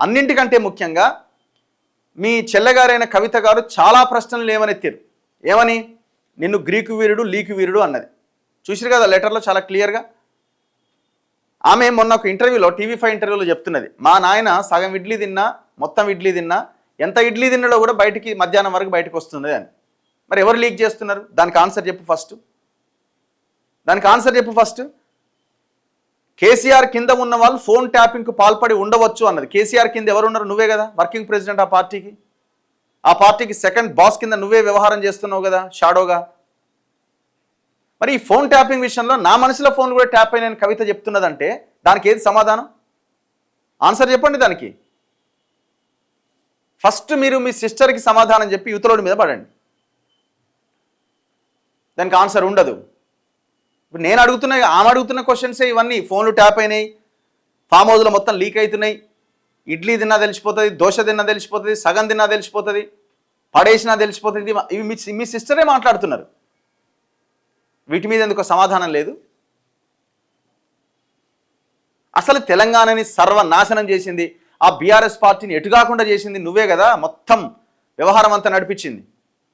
అన్నింటికంటే ముఖ్యంగా మీ చెల్లెగారైన కవిత గారు చాలా ప్రశ్నలు లేవనెత్తారు. ఏమని? నిన్ను గ్రీకు వీరుడు లీకు వీరుడు అన్నది. చూసిరు కదా లెటర్లో చాలా క్లియర్గా. ఆమె మొన్న ఒక ఇంటర్వ్యూలో TV5 ఇంటర్వ్యూలో చెప్తున్నది, మా నాయన సగం ఇడ్లీ తిన్నా మొత్తం ఇడ్లీ తిన్నా ఎంత ఇడ్లీ తిన్నాడో కూడా బయటికి మధ్యాహ్నం వరకు బయటకు వస్తుంది అని. మరి ఎవరు లీక్ చేస్తున్నారు? దానికి ఆన్సర్ చెప్పు ఫస్ట్. కేసీఆర్ కింద ఉన్న వాళ్ళు ఫోన్ ట్యాపింగ్కు పాల్పడి ఉండవచ్చు అన్నది. కేసీఆర్ కింద ఎవరు ఉన్నారు? నువ్వే కదా వర్కింగ్ ప్రెసిడెంట్ ఆ పార్టీకి సెకండ్ బాస్ కింద నువ్వే వ్యవహారం చేస్తున్నావు కదా షాడోగా. మరి ఈ ఫోన్ ట్యాపింగ్ విషయంలో నా మనసులో ఫోన్ కూడా ట్యాప్ అయిన కవిత చెప్తున్నదంటే దానికి ఏది సమాధానం? ఆన్సర్ చెప్పండి దానికి. ఫస్ట్ మీరు మీ సిస్టర్కి సమాధానం చెప్పి యువతలోడి మీద పడండి. దానికి ఆన్సర్ ఉండదు. ఇప్పుడు నేను ఆమె అడుగుతున్న క్వశ్చన్సే ఇవన్నీ. ఫోన్లు ట్యాప్ అయినాయి, ఫామ్ హౌస్లో మొత్తం లీక్ అవుతున్నాయి, ఇడ్లీ తిన్నా తెలిసిపోతుంది, దోశ తిన్నా తెలిసిపోతుంది, సగం తిన్నా తెలిసిపోతుంది, పడేసినా తెలిసిపోతుంది. ఇవి మీ సిస్టరే మాట్లాడుతున్నారు. వీటి మీద ఎందుకు సమాధానం లేదు? అసలు తెలంగాణని సర్వనాశనం చేసింది, ఆ బీఆర్ఎస్ పార్టీని ఎటుకాకుండా చేసింది నువ్వే కదా. మొత్తం వ్యవహారం అంతా నడిపించింది.